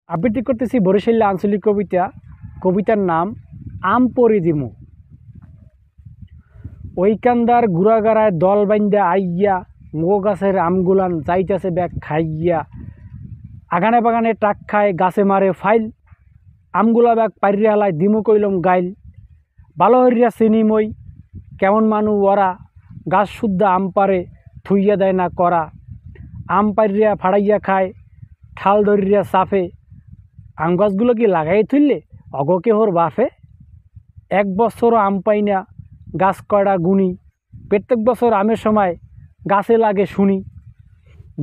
আবৃত্তি করতেছি বরিশালী আঞ্চলিক কবিতা। কবিতার নাম আম পরি দিমু। ওইকান্দার গুড়াগাড়ায় দল বাইন্দা আইয়া, মো গাছের আমগুলান যাইতাছে ব্যাগ খাইয়া। আগানে বাগানে টাক খায়, গাছে মারে ফাইল, আমগুলা ব্যাগ পাইরিয়া হালায় দিমু কইলম গাইল। ভালো হইয়া চিনি মই, কেমন মানু ওরা, গাছ শুদ্ধা আম পারে, থুইয়া দেয় না করা। আম পাইরিয়া ফাড়াইয়া খায়, ঠাল ধরিয়া চাফে, আম গাছগুলো কি লাগাই থুইলে অগকে হোর বাফে। এক বছরও আম পাই না, গাছ কয়টা গুনি, প্রত্যেক বছর আমের সময় গাছে লাগে শুনি।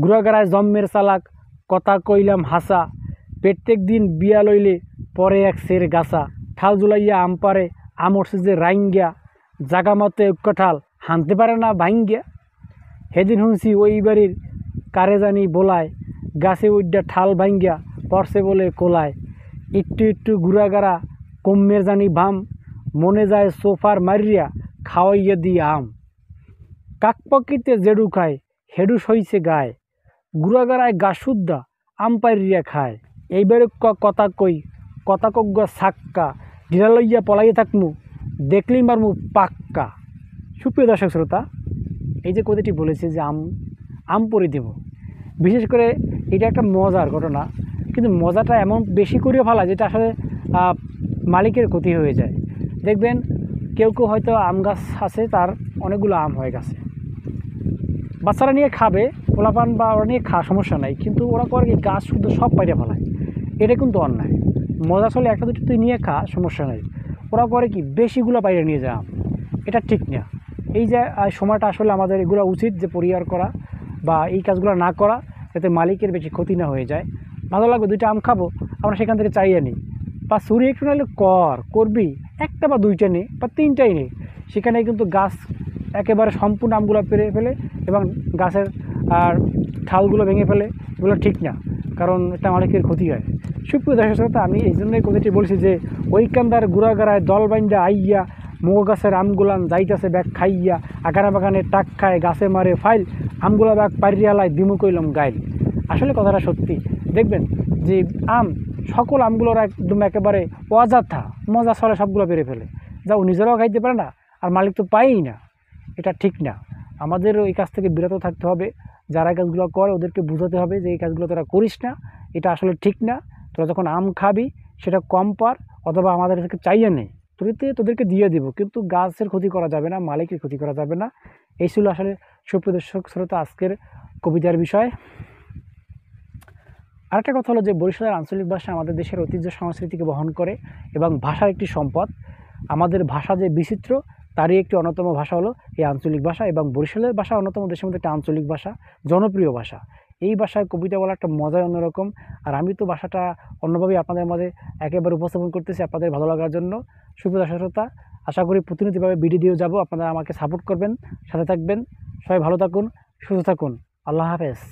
গুড়াগাড়ায় জম্মের চালাক, কথা কইলাম হাসা, প্রত্যেক দিন বিয়া লইলে পরে এক সের গাছা। ঠাল জুলাইয়া আম পারে, আম উঠছে যে রাইঙ্গিয়া, জাগা মতো এক ঠাল হানতে পারে না ভাঙ্গিয়া। সেদিন শুনছি ওই বাড়ির কারে জানি বোলায়, গাছে উড্ডা ঠাল ভাঙ্গিয়া পড়ছে বলে কোলায়। একটু একটু গুড়াগাড়া কম্মের জানি ভাম, মনে যায় সোফার মারিয়া খাওয়াইয়া দি আম। কাকপক্ষিতে জেডু খায়, হেডু সইছে গায়, গুড়াগাড়ায় গা শুদ্ধা আম পাইরিয়া খায়। এইবারে কথা কই, কথা কগ্গা সাক্কা, ঢিলা লইয়া পলাইয়া থাকমু, দেখলি মারমু পাক্কা। সুপ্রিয় দর্শক শ্রোতা, এই যে কথাটি বলেছে যে আম পরি দেব, বিশেষ করে এটা একটা মজার ঘটনা, কিন্তু মজাটা এমন বেশি করে ফেলা যেটা আসলে মালিকের ক্ষতি হয়ে যায়। দেখবেন কেউ কেউ হয়তো আম গাছ আছে, তার অনেকগুলো আম হয়ে গেছে, বাচ্চারা নিয়ে খাবে, পোলাপান বা ওরা নিয়ে খাওয়া সমস্যা নাই, কিন্তু ওরা করে কি গাছ শুধু সব পাইরে ফেলায়। এটা কিন্তু অন্যায়। মজা চলে একটা দুটো তুই নিয়ে খা, সমস্যা নেই। ওরা করে কি বেশিগুলো বাইরে নিয়ে যায় আম, এটা ঠিক না। এই যে সময়টা আসলে আমাদের এগুলো উচিত যে পরিহার করা বা এই কাজগুলো না করা, যাতে মালিকের বেশি ক্ষতি না হয়ে যায়। ভালো লাগবে দুইটা আম খাবো, আমরা সেখান থেকে চাইয়ে নিই, বা চুরি একটু নাহলে করবি, একটা বা দুইটা নে বা তিনটাই নে, সেখানে কিন্তু গাছ একেবারে সম্পূর্ণ আমগুলো পেরে ফেলে এবং গাছের আর ঠালগুলো ভেঙে ফেলে। এগুলো ঠিক না, কারণ এটা মালিকের ক্ষতি হয়। সুপ্রিয় দর্শক শ্রোতা, আমি এই জন্যই কথাটি বলছি যে ওইকান্দার গুড়াগাড়ায় দল বাইন্দা আইয়া, মো গাছের আমগুলান যাইতাছে ব্যাগ খাইয়া। আগানে বাগানে টাক খায়, গাছে মারে ফাইল, আমগুলা ব্যাগ পাইরিয়ালায় দিমু কইলম গাইল। আসলে কথাটা সত্যি। দেখবেন যে আম, সকল আমগুলোর একদম একেবারে অযথা মজা ছলে সবগুলো পেরে ফেলে, যা ও নিজেরাও খাইতে পারে না, আর মালিক তো পায়ই না। এটা ঠিক না। আমাদের এই কাজ থেকে বিরত থাকতে হবে। যারা এই কাজগুলো করে ওদেরকে বোঝাতে হবে যে এই কাজগুলো তোরা করিস না, এটা আসলে ঠিক না। তোরা যখন আম খাবি সেটা কম পার, অথবা আমাদের থেকে চাইয়ে নেই, তোদেরকে দিয়ে দিব, কিন্তু গাছের ক্ষতি করা যাবে না, মালিকের ক্ষতি করা যাবে না। এই ছিল আসলে সুপ্রিয় দর্শক শ্রোতা আজকের কবিতার বিষয়। আরেকটা কথা হলো যে বরিশালের আঞ্চলিক ভাষা আমাদের দেশের ঐতিহ্য সংস্কৃতিকে বহন করে এবং ভাষার একটি সম্পদ। আমাদের ভাষা যে বিচিত্র, তারই একটি অন্যতম ভাষা হলো এই আঞ্চলিক ভাষা, এবং বরিশালের ভাষা অন্যতম দেশের মধ্যে একটা আঞ্চলিক ভাষা, জনপ্রিয় ভাষা। এই ভাষায় কবিতা বলা একটা মজাই অন্যরকম। আর আমি তো ভাষাটা অন্যভাবেই আপনাদের মাঝে একেবারে উপস্থাপন করতেছি আপনাদের ভালো লাগার জন্য। সুপ্রিয় দর্শক শ্রোতা, আশা করি প্রতিনিধিভাবে ভিডিও দিয়ে যাবো, আপনারা আমাকে সাপোর্ট করবেন, সাথে থাকবেন। সবাই ভালো থাকুন, সুস্থ থাকুন। আল্লাহ হাফেজ।